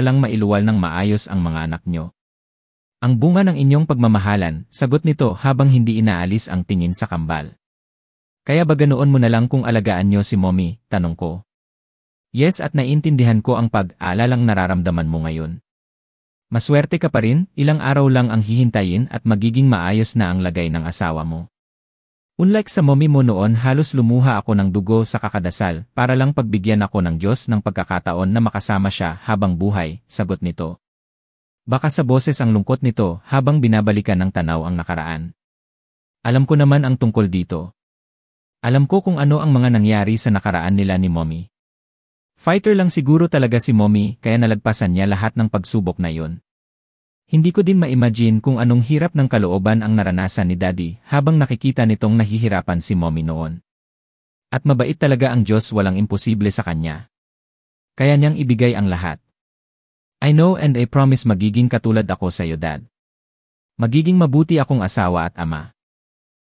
lang mailuwal ng maayos ang mga anak nyo. Ang bunga ng inyong pagmamahalan, sagot nito habang hindi inaalis ang tingin sa kambal. Kaya ba ganoon mo na lang kung alagaan nyo si Mommy, tanong ko. Yes, at naiintindihan ko ang pag-aalalang nararamdaman mo ngayon. Maswerte ka pa rin, ilang araw lang ang hihintayin at magiging maayos na ang lagay ng asawa mo. Unlike sa Mommy mo noon, halos lumuha ako ng dugo sa kakadasal para lang pagbigyan ako ng Diyos ng pagkakataon na makasama siya habang buhay, sagot nito. Baka sa boses ang lungkot nito habang binabalikan ng tanaw ang nakaraan. Alam ko naman ang tungkol dito. Alam ko kung ano ang mga nangyari sa nakaraan nila ni Mommy. Fighter lang siguro talaga si Mommy kaya nalagpasan niya lahat ng pagsubok na yun. Hindi ko din ma-imagine kung anong hirap ng kalooban ang naranasan ni Daddy habang nakikita nitong nahihirapan si Mommy noon. At mabait talaga ang Diyos, walang imposible sa kanya. Kaya niyang ibigay ang lahat. I know and I promise magiging katulad ako sa iyo, Dad. Magiging mabuti akong asawa at ama.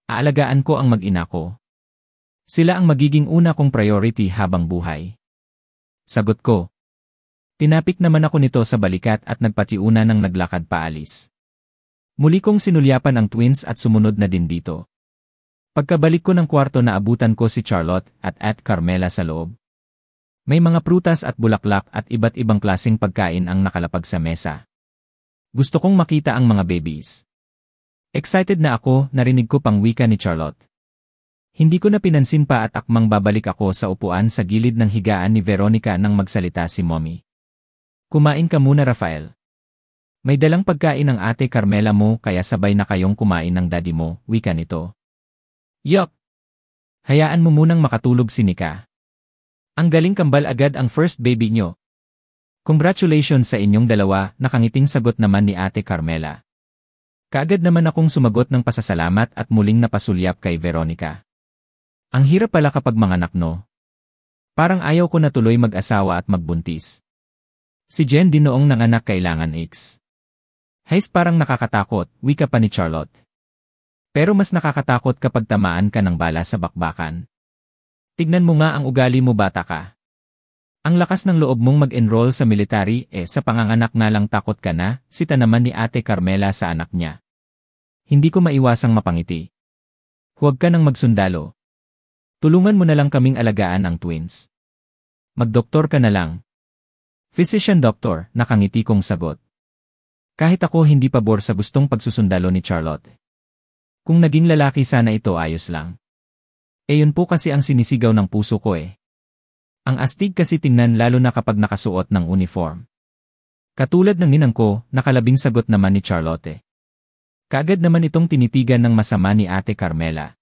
Aalagaan ko ang mag-ina ko. Sila ang magiging una kong priority habang buhay. Sagot ko. Tinapik naman ako nito sa balikat at nagpatiuna ng naglakad paalis. Muli kong sinulyapan ang twins at sumunod na din dito. Pagkabalik ko ng kwarto na abutan ko si Charlotte at Carmela sa loob. May mga prutas at bulaklak at iba't ibang klaseng pagkain ang nakalapag sa mesa. Gusto kong makita ang mga babies. Excited na ako, narinig ko pang wika ni Charlotte. Hindi ko na pinansin pa at akmang babalik ako sa upuan sa gilid ng higaan ni Veronica nang magsalita si Mommy. Kumain ka muna, Rafael. May dalang pagkain ng ate Carmela mo kaya sabay na kayong kumain ng daddy mo, wika nito. Yup! Hayaan mo munang makatulog si Nika. Ang galing, kambal agad ang first baby nyo. Congratulations sa inyong dalawa, nakangiting sagot naman ni ate Carmela. Kaagad naman akong sumagot ng pasasalamat at muling napasulyap kay Veronica. Ang hirap pala kapag manganak, no? Parang ayaw ko na tuloy mag-asawa at magbuntis. Si Jen din noong nanganak kailangan X. Hays, parang nakakatakot, wika pa ni Charlotte. Pero mas nakakatakot kapag tamaan ka ng bala sa bakbakan. Tignan mo nga ang ugali mo, bata ka. Ang lakas ng loob mong mag-enroll sa military, sa panganganak na lang takot ka na, sita naman ni ate Carmela sa anak niya. Hindi ko maiwasang mapangiti. Huwag ka nang magsundalo. Tulungan mo na lang kaming alagaan ang twins. Magdoktor ka na lang. Physician doctor, nakangiti kong sagot. Kahit ako hindi pabor sa gustong pagsusundalo ni Charlotte. Kung naging lalaki sana ito, ayos lang. Yun po kasi ang sinisigaw ng puso ko . Ang astig kasi tingnan lalo na kapag nakasuot ng uniform. Katulad ng ninang ko, nakalabing sagot naman ni Charlotte. Kaagad naman itong tinitigan ng masama ni ate Carmela.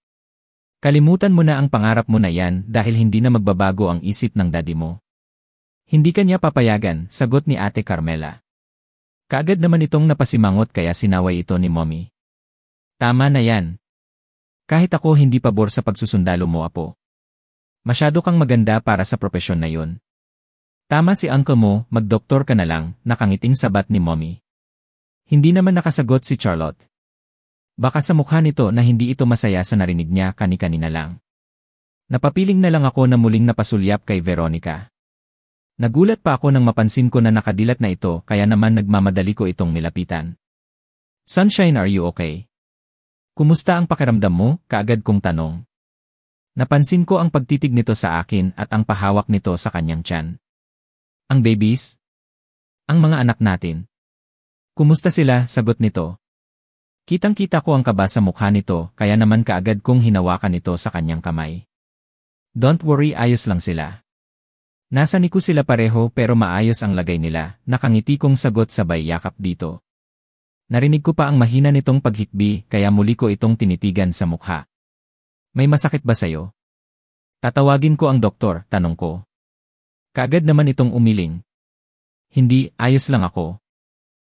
Kalimutan mo na ang pangarap mo na yan dahil hindi na magbabago ang isip ng daddy mo. Hindi kanya papayagan, sagot ni ate Carmela. Kaagad naman itong napasimangot kaya sinaway ito ni Mommy. Tama na yan. Kahit ako hindi pabor sa pagsusundalo mo, apo. Masyado kang maganda para sa propesyon na yun. Tama si uncle mo, magdoktor ka na lang, nakangiting sabat ni Mommy. Hindi naman nakasagot si Charlotte. Baka sa mukha nito na hindi ito masaya sa narinig niya kani-kanina lang. Napapiling na lang ako na muling napasulyap kay Veronica. Nagulat pa ako nang mapansin ko na nakadilat na ito kaya naman nagmamadali ko itong nilapitan. Sunshine, are you okay? Kumusta ang pakiramdam mo? Kaagad kong tanong. Napansin ko ang pagtitig nito sa akin at ang pahawak nito sa kanyang tiyan. Ang babies? Ang mga anak natin. Kumusta sila? Sagot nito. Kitang-kita ko ang kaba sa mukha nito kaya naman kaagad kong hinawakan ito sa kanyang kamay. Don't worry, ayos lang sila. Nasa niku sila pareho pero maayos ang lagay nila, nakangiti kong sagot sabay yakap dito. Narinig ko pa ang mahina nitong paghikbi kaya muli ko itong tinitigan sa mukha. May masakit ba sayo? Tatawagin ko ang doktor, tanong ko. Kaagad naman itong umiling. Hindi, ayos lang ako.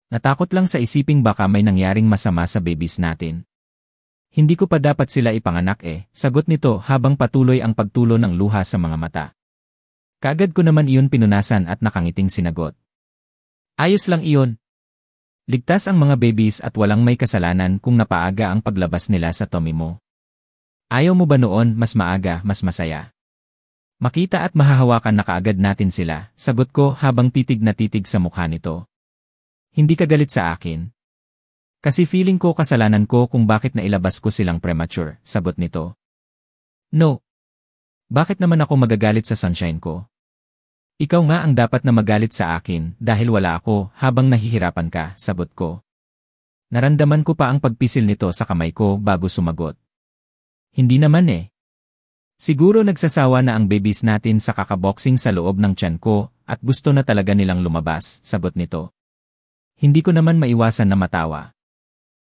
Natakot lang sa isiping baka may nangyaring masama sa babies natin. Hindi ko pa dapat sila ipanganak sagot nito habang patuloy ang pagtulo ng luha sa mga mata. Kaagad ko naman iyon pinunasan at nakangiting sinagot. Ayos lang iyon. Ligtas ang mga babies at walang may kasalanan kung napaaga ang paglabas nila sa tummy mo. Ayaw mo ba noon mas maaga, mas masaya? Makita at mahahawakan na kaagad natin sila, sagot ko habang titig na titig sa mukha nito. Hindi ka galit sa akin. Kasi feeling ko kasalanan ko kung bakit nailabas ko silang premature, sagot nito. No. Bakit naman ako magagalit sa sunshine ko? Ikaw nga ang dapat na magalit sa akin dahil wala ako habang nahihirapan ka, sagot ko. Naramdaman ko pa ang pagpisil nito sa kamay ko bago sumagot. Hindi naman eh. Siguro nagsasawa na ang babies natin sa kakaboxing sa loob ng tiyan ko at gusto na talaga nilang lumabas, sagot nito. Hindi ko naman maiwasan na matawa.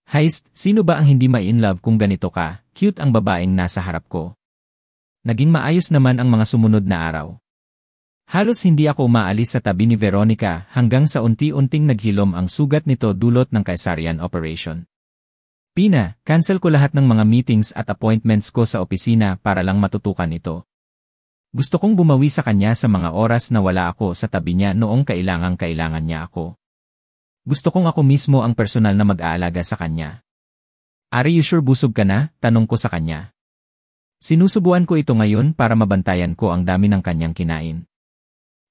Heist, sino ba ang hindi ma-inlove kung ganito ka, cute ang babaeng nasa harap ko. Naging maayos naman ang mga sumunod na araw. Halos hindi ako umaalis sa tabi ni Veronica hanggang sa unti-unting naghilom ang sugat nito dulot ng cesarean operation. Pina, cancel ko lahat ng mga meetings at appointments ko sa opisina para lang matutukan ito. Gusto kong bumawi sa kanya sa mga oras na wala ako sa tabi niya noong kailangan niya ako. Gusto kong ako mismo ang personal na mag-aalaga sa kanya. Are you sure busog ka na? Tanong ko sa kanya. Sinusubuan ko ito ngayon para mabantayan ko ang dami ng kanyang kinain.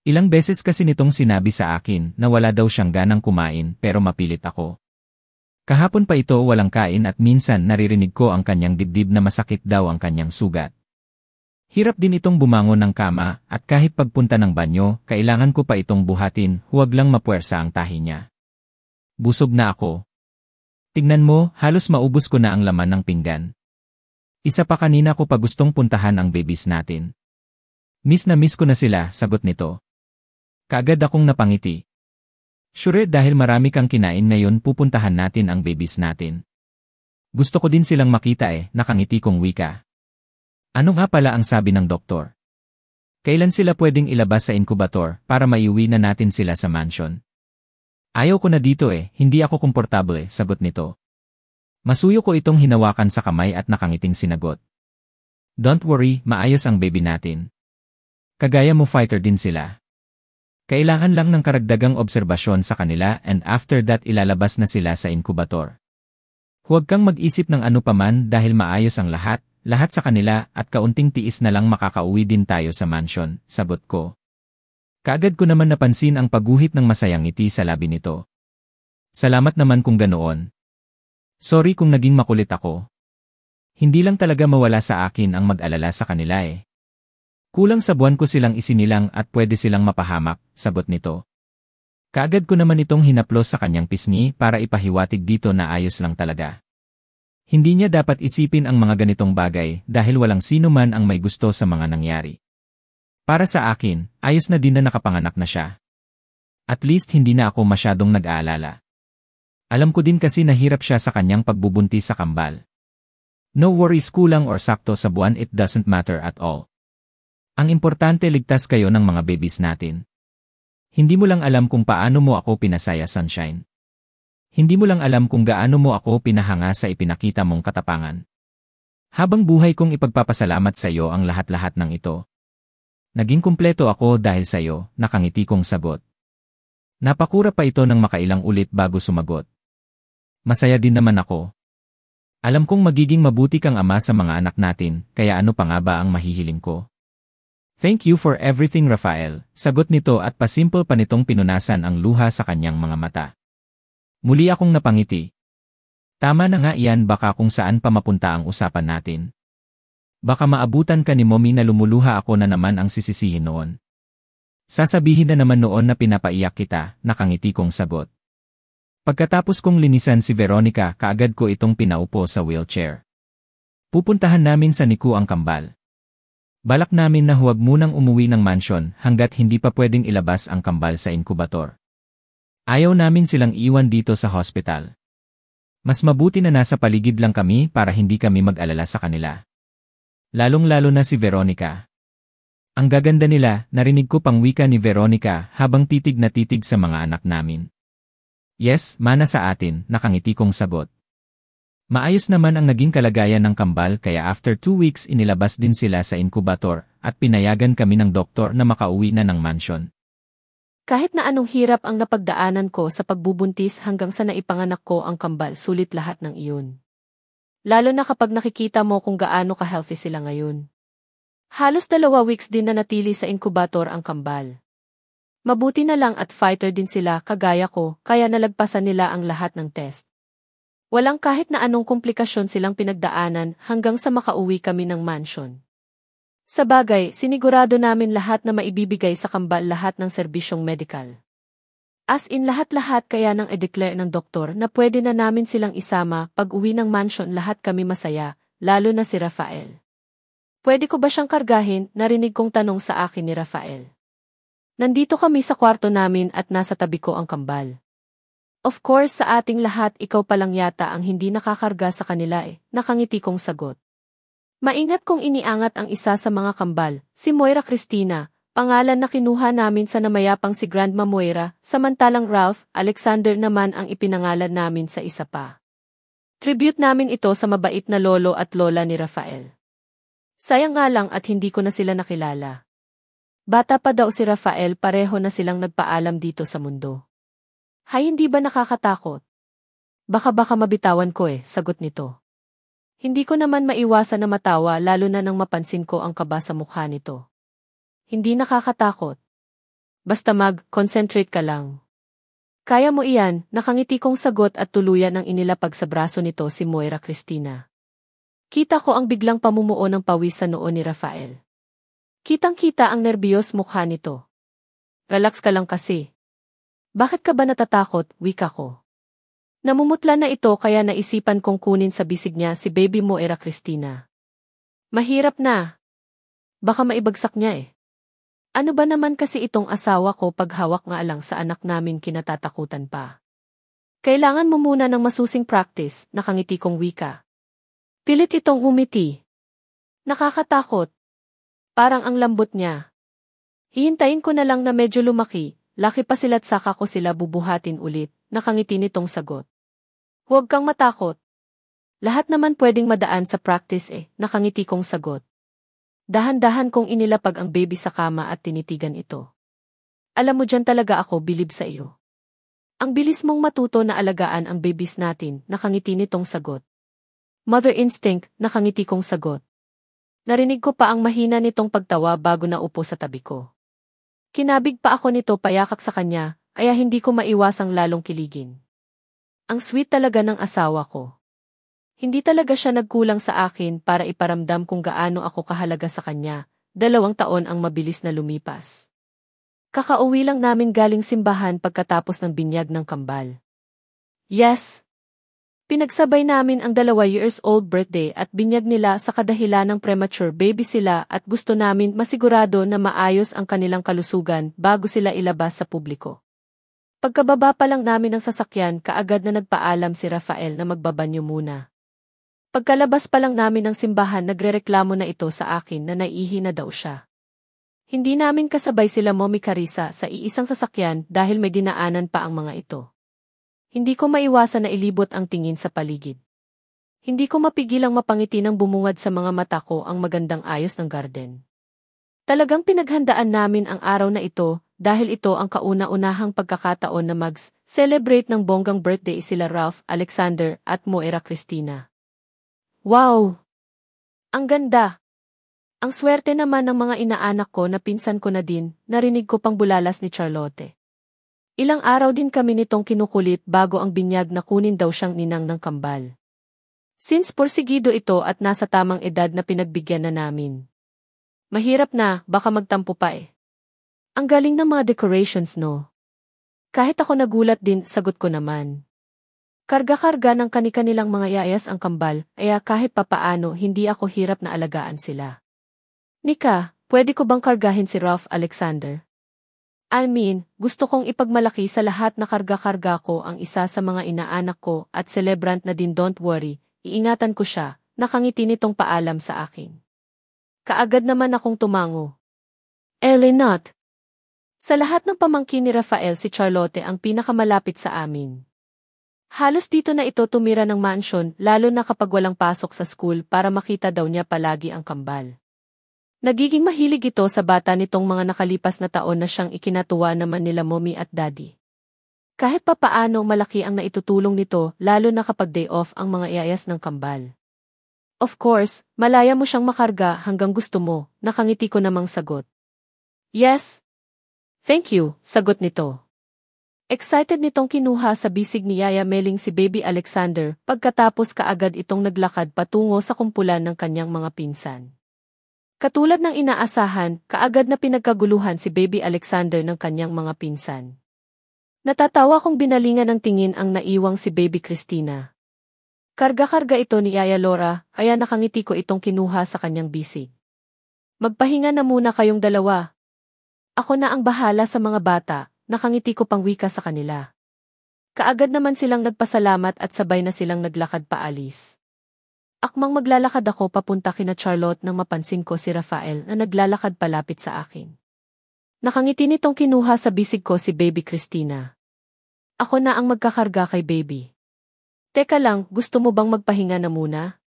Ilang beses kasi nitong sinabi sa akin na wala daw siyang ganang kumain pero mapilit ako. Kahapon pa ito walang kain at minsan naririnig ko ang kanyang dibdib na masakit daw ang kanyang sugat. Hirap din itong bumangon ng kama at kahit pagpunta ng banyo, kailangan ko pa itong buhatin, huwag lang mapuwersa ang tahi niya. Busog na ako. Tignan mo, halos maubos ko na ang laman ng pinggan. Isa pa kanina ko pa gustong puntahan ang babies natin. Miss na miss ko na sila, sagot nito. Kaagad akong napangiti. Sure dahil marami kang kinain ngayon pupuntahan natin ang babies natin. Gusto ko din silang makita nakangiti kong wika. Ano nga pala ang sabi ng doktor? Kailan sila pwedeng ilabas sa incubator para maiuwi na natin sila sa mansion? Ayaw ko na dito hindi ako komportable sagot nito. Masuyo ko itong hinawakan sa kamay at nakangiting sinagot. Don't worry, maayos ang baby natin. Kagaya mo fighter din sila. Kailangan lang ng karagdagang obserbasyon sa kanila and after that ilalabas na sila sa incubator. Huwag kang mag-isip ng ano paman dahil maayos ang lahat sa kanila at kaunting tiis na lang makakauwi din tayo sa mansion, sabot ko. Kaagad ko naman napansin ang pagguhit ng masayang ngiti sa labi nito. Salamat naman kung ganoon. Sorry kung naging makulit ako. Hindi lang talaga mawala sa akin ang mag-alala sa kanila Kulang sa buwan ko silang isinilang at pwede silang mapahamak, sabot nito. Kaagad ko naman itong hinaplos sa kanyang pisngi para ipahiwatig dito na ayos lang talaga. Hindi niya dapat isipin ang mga ganitong bagay dahil walang sino man ang may gusto sa mga nangyari. Para sa akin, ayos na din na nakapanganak na siya. At least hindi na ako masyadong nag-aalala. Alam ko din kasi nahirap siya sa kanyang pagbubuntis sa kambal. No worries kulang or sakto sa buwan it doesn't matter at all. Ang importante ligtas kayo ng mga babies natin. Hindi mo lang alam kung paano mo ako pinasaya sunshine. Hindi mo lang alam kung gaano mo ako pinahanga sa ipinakita mong katapangan. Habang buhay kong ipagpapasalamat sa iyo ang lahat-lahat ng ito. Naging kumpleto ako dahil sa iyo, nakangiti kong sagot. Napakura pa ito ng makailang ulit bago sumagot. Masaya din naman ako. Alam kong magiging mabuti kang ama sa mga anak natin, kaya ano pa nga ba ang mahihiling ko? Thank you for everything Rafael, sagot nito at pasimple pa nitong pinunasan ang luha sa kanyang mga mata. Muli akong napangiti. Tama na nga iyan baka kung saan pa mapunta ang usapan natin. Baka maabutan ka ni Mommy na lumuluha ako na naman ang sisisihin noon. Sasabihin na naman noon na pinapaiyak kita, nakangiti kong sagot. Pagkatapos kong linisan si Veronica kaagad ko itong pinaupo sa wheelchair. Pupuntahan namin sa Niku ang kambal. Balak namin na huwag munang umuwi ng mansion hanggat hindi pa pwedeng ilabas ang kambal sa inkubator. Ayaw namin silang iwan dito sa hospital. Mas mabuti na nasa paligid lang kami para hindi kami mag-alala sa kanila. Lalong-lalo na si Veronica. Ang gaganda nila, narinig ko pang wika ni Veronica habang titig na titig sa mga anak namin. Yes, mana sa atin, nakangiti kong sagot. Maayos naman ang naging kalagayan ng kambal kaya after 2 weeks inilabas din sila sa incubator at pinayagan kami ng doktor na makauwi na ng mansion. Kahit na anong hirap ang napagdaanan ko sa pagbubuntis hanggang sa naipanganak ko ang kambal, sulit lahat ng iyon. Lalo na kapag nakikita mo kung gaano ka-healthy sila ngayon. Halos 2 weeks din na natili sa inkubator ang kambal. Mabuti na lang at fighter din sila kagaya ko, kaya nalagpasan nila ang lahat ng test. Walang kahit na anong komplikasyon silang pinagdaanan hanggang sa makauwi kami ng mansion. Sa bagay, sinigurado namin lahat na maibibigay sa kambal lahat ng serbisyong medikal. As in lahat-lahat kaya nang i-declare ng doktor na pwede na namin silang isama pag uwi ng mansion lahat kami masaya, lalo na si Rafael. Pwede ko ba siyang kargahin? Narinig kong tanong sa akin ni Rafael. Nandito kami sa kwarto namin at nasa tabi ko ang kambal. Of course sa ating lahat ikaw pa lang yata ang hindi nakakarga sa kanila nakangiti kong sagot. Maingat kong iniangat ang isa sa mga kambal, si Moira Cristina. Pangalan na kinuha namin sa namayapang si Grandma Moira, samantalang Ralph Alexander naman ang ipinangalan namin sa isa pa. Tribute namin ito sa mabait na lolo at lola ni Rafael. Sayang nga lang at hindi ko na sila nakilala. Bata pa daw si Rafael, pareho na silang nagpaalam dito sa mundo. Hay, hindi ba nakakatakot? Baka mabitawan ko sagot nito. Hindi ko naman maiwasan na matawa lalo na nang mapansin ko ang kaba sa mukha nito. Hindi nakakatakot. Basta concentrate ka lang. Kaya mo iyan, nakangiti kong sagot at tuluyan ang inilapag sa braso nito si Moira Cristina. Kita ko ang biglang pamumuo ng pawis sa noo ni Rafael. Kitang-kita ang nerbiyos mukha nito. Relax ka lang kasi. Bakit ka ba natatakot, wika ko? Namumutla na ito kaya naisipan kong kunin sa bisig niya si baby Moira Cristina. Mahirap na. Baka maibagsak niya Ano ba naman kasi itong asawa ko pag hawak nga lang sa anak namin kinatatakutan pa. Kailangan mo muna ng masusing practice, nakangiti kong wika. Pilit itong umiti. Nakakatakot. Parang ang lambot niya. Hihintayin ko na lang na medyo lumaki, laki pa sila't saka ko sila bubuhatin ulit, nakangiti nitong sagot. Huwag kang matakot. Lahat naman pwedeng madaan sa practice nakangiti kong sagot. Dahan-dahan kong inilapag ang baby sa kama at tinitigan ito. Alam mo dyan talaga ako bilib sa iyo. Ang bilis mong matuto na alagaan ang babies natin, nakangiti nitong sagot. Mother instinct, nakangiti kong sagot. Narinig ko pa ang mahina nitong pagtawa bago naupo sa tabi ko. Kinabig pa ako nito payakak sa kanya, kaya hindi ko maiwasang lalong kiligin. Ang sweet talaga ng asawa ko. Hindi talaga siya nagkulang sa akin para iparamdam kung gaano ako kahalaga sa kanya. 2 taon ang mabilis na lumipas. Kakauwi lang namin galing simbahan pagkatapos ng binyag ng kambal. Yes! Pinagsabay namin ang 2-years-old birthday at binyag nila sa kadahilan ng premature baby sila at gusto namin masigurado na maayos ang kanilang kalusugan bago sila ilabas sa publiko. Pagkababa pa lang namin ng sasakyan kaagad na nagpaalam si Rafael na magbabanyo muna. Pagkalabas pa lang namin ng simbahan nagrereklamo na ito sa akin na naiihi na daw siya. Hindi namin kasabay sila Mommy Carissa sa iisang sasakyan dahil may dinaanan pa ang mga ito. Hindi ko maiwasan na ilibot ang tingin sa paligid. Hindi ko mapigilang mapangiti nang bumungad sa mga mata ko ang magandang ayos ng garden. Talagang pinaghandaan namin ang araw na ito dahil ito ang kauna-unahang pagkakataon na mag-celebrate ng bonggang birthday sila Ralph Alexander at Moira Cristina. Wow! Ang ganda! Ang swerte naman ng mga inaanak ko na pinsan ko na din, narinig ko pang bulalas ni Charlotte. Ilang araw din kami nitong kinukulit bago ang binyag na kunin daw siyang ninang ng kambal. Since porsigido ito at nasa tamang edad na pinagbigyan na namin. Mahirap na, baka magtampo pa Ang galing ng mga decorations no? Kahit ako nagulat din, sagot ko naman. Karga-karga ng kani-kanilang mga yayas ang kambal, kaya kahit papaano hindi ako hirap na alagaan sila. Nika, pwede ko bang kargahin si Ralph Alexander? I mean, gusto kong ipagmalaki sa lahat na karga-karga ko ang isa sa mga inaanak ko at celebrant na din don't worry, iingatan ko siya, nakangiti nitong paalam sa akin. Kaagad naman akong tumango. Not. Sa lahat ng pamangkin ni Rafael si Charlotte ang pinakamalapit sa amin. Halos dito na ito tumira ng mansion lalo na kapag walang pasok sa school para makita daw niya palagi ang kambal. Nagiging mahilig ito sa bata nitong mga nakalipas na taon na siyang ikinatuwa naman nila mommy at daddy. Kahit papaano malaki ang naitutulong nito lalo na kapag day off ang mga iayas ng kambal. Of course, malaya mo siyang makarga hanggang gusto mo, nakangiti ko namang sagot. Yes. Thank you, sagot nito. Excited nitong kinuha sa bisig ni Yaya Meling si Baby Alexander pagkatapos kaagad itong naglakad patungo sa kumpulan ng kanyang mga pinsan. Katulad ng inaasahan, kaagad na pinagkaguluhan si Baby Alexander ng kanyang mga pinsan. Natatawa kong binalingan ng tingin ang naiwang si Baby Christina. Karga-karga ito ni Yaya Laura, kaya nakangiti ko itong kinuha sa kanyang bisig. Magpahinga na muna kayong dalawa. Ako na ang bahala sa mga bata, nakangiti ko pang wika sa kanila. Kaagad naman silang nagpasalamat at sabay na silang naglakad paalis. Akmang maglalakad ako papunta kina Charlotte nang mapansin ko si Rafael na naglalakad palapit sa akin. Nakangiti nitong kinuha sa bisig ko si Baby Christina. Ako na ang magkakarga kay Baby. Teka lang, gusto mo bang magpahinga na muna?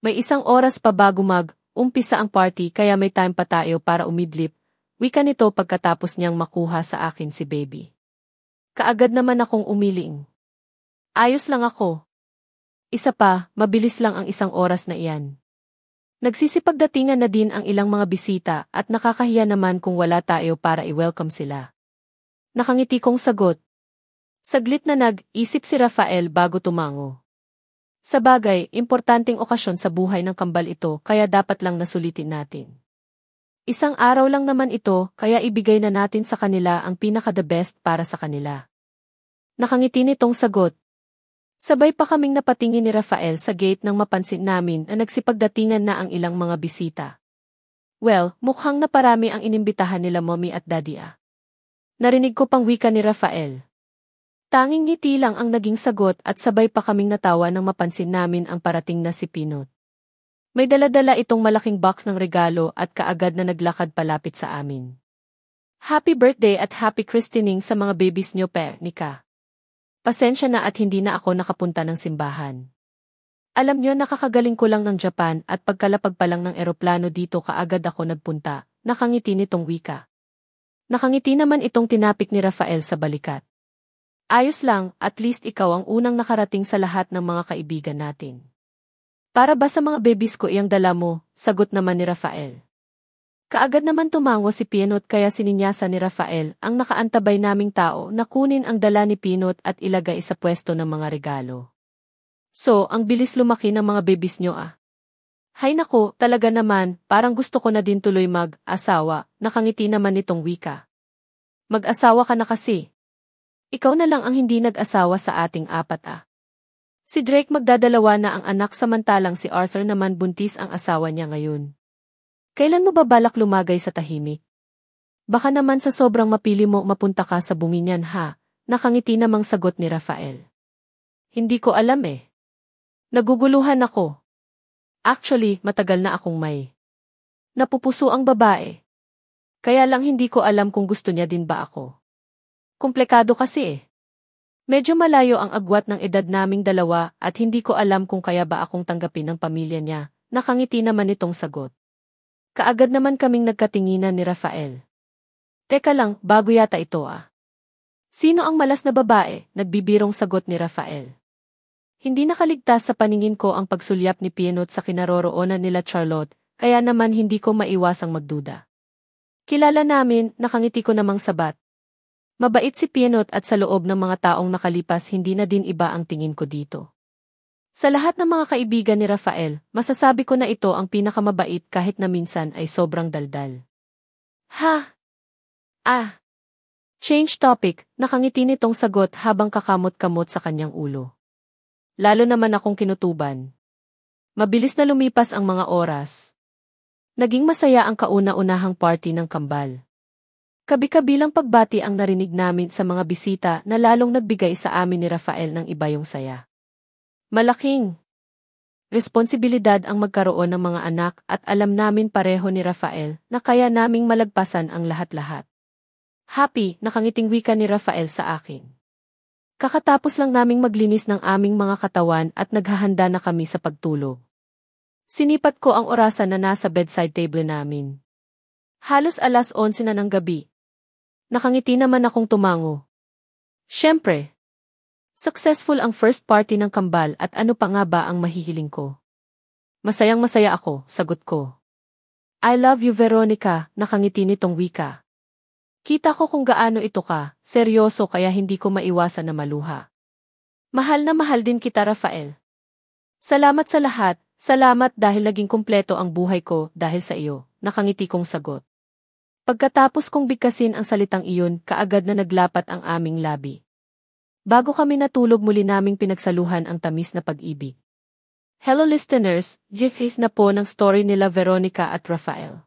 May 1 oras pa bago umpisa ang party kaya may time pa tayo para umidlip. Wika nito pagkatapos niyang makuha sa akin si Baby. Kaagad naman akong umiling. Ayos lang ako. Isa pa, mabilis lang ang 1 oras na iyan. Nagsisipagdatingan na din ang ilang mga bisita at nakakahiya naman kung wala tayo para i-welcome sila. Nakangiti kong sagot. Saglit na nag-isip si Rafael bago tumango. Sabagay, importanteng okasyon sa buhay ng kambal ito kaya dapat lang nasulitin natin. 1 araw lang naman ito kaya ibigay na natin sa kanila ang pinaka-the best para sa kanila. Nakangiti nitong sagot. Sabay pa kaming napatingin ni Rafael sa gate nang mapansin namin na nagsipagdatingan na ang ilang mga bisita. Well, mukhang naparami ang inimbitahan nila Mommy at Daddy ah. Narinig ko pang wika ni Rafael. Tanging ngiti lang ang naging sagot at sabay pa kaming natawa nang mapansin namin ang parating na si Pinot. May dala-dala itong malaking box ng regalo at kaagad na naglakad palapit sa amin. Happy birthday at happy christening sa mga babies nyo Nika. Pasensya na at hindi na ako nakapunta ng simbahan. Alam nyo nakakagaling ko lang ng Japan at pagkalapag pa lang ng eroplano dito kaagad ako nagpunta, nakangiti nitong wika. Nakangiti naman itong tinapik ni Rafael sa balikat. Ayos lang, at least ikaw ang unang nakarating sa lahat ng mga kaibigan natin. Para ba sa mga babies ko iyang dala mo, sagot naman ni Rafael. Kaagad naman tumango si Pinot kaya sininyasan ni Rafael ang nakaantabay naming tao na kunin ang dala ni Pinot at ilagay sa pwesto ng mga regalo. So, ang bilis lumaki ng mga babies nyo ah. Hay nako, talaga naman, parang gusto ko na din tuloy mag-asawa, nakangiti naman nitong wika. Mag-asawa ka na kasi. Ikaw na lang ang hindi nag-asawa sa ating 4 ah. Si Drake magdadalawa na ang anak samantalang si Arthur naman buntis ang asawa niya ngayon. Kailan mo ba balak lumagay sa tahimik? Baka naman sa sobrang mapili mo mapunta ka sa Buminyan ha, nakangiti namang sagot ni Rafael. Hindi ko alam eh. Naguguluhan ako. Actually, matagal na akong may napupuso ang babae. Kaya lang hindi ko alam kung gusto niya din ba ako. Komplikado kasi eh. Medyo malayo ang agwat ng edad naming dalawa at hindi ko alam kung kaya ba akong tanggapin ng pamilya niya, nakangiti naman itong sagot. Kaagad naman kaming nagkatinginan ni Rafael. Teka lang, bago yata ito ah. Sino ang malas na babae? Nagbibirong sagot ni Rafael. Hindi nakaligtas sa paningin ko ang pagsulyap ni Pinot sa kinaroroonan nila Charlotte, kaya naman hindi ko maiwasang magduda. Kilala namin, nakangiti ko namang sabat. Mabait si Pinot at sa loob ng mga taong nakalipas hindi na din iba ang tingin ko dito. Sa lahat ng mga kaibigan ni Rafael, masasabi ko na ito ang pinakamabait kahit na minsan ay sobrang daldal. Ha? Ah. Change topic, nakangiti nitong sagot habang kakamot-kamot sa kanyang ulo. Lalo naman akong kinutuban. Mabilis na lumipas ang mga oras. Naging masaya ang kauna-unahang party ng kambal. Kabi-kabilang pagbati ang narinig namin sa mga bisita na lalong nagbigay sa amin ni Rafael ng iba yung saya. Malaking responsibilidad ang magkaroon ng mga anak at alam namin pareho ni Rafael na kaya naming malagpasan ang lahat-lahat. Happy, nakangiting wika ni Rafael sa akin. Kakatapos lang naming maglinis ng aming mga katawan at naghahanda na kami sa pagtulog. Sinipat ko ang orasan na nasa bedside table namin. Halos 11:00 na ng gabi. Nakangiti naman akong tumango. Siyempre. Successful ang first party ng kambal at ano pa nga ba ang mahihiling ko? Masayang-masaya ako, sagot ko. I love you Veronica, nakangiti nitong wika. Kita ko kung gaano ito ka, seryoso kaya hindi ko maiwasan na maluha. Mahal na mahal din kita Rafael. Salamat sa lahat, salamat dahil naging kumpleto ang buhay ko dahil sa iyo, nakangiti kong sagot. Pagkatapos kong bigkasin ang salitang iyon, kaagad na naglapat ang aming labi. Bago kami natulog muli naming pinagsaluhan ang tamis na pag-ibig. Hello listeners, Jeffis na po ng story nila Veronica at Rafael.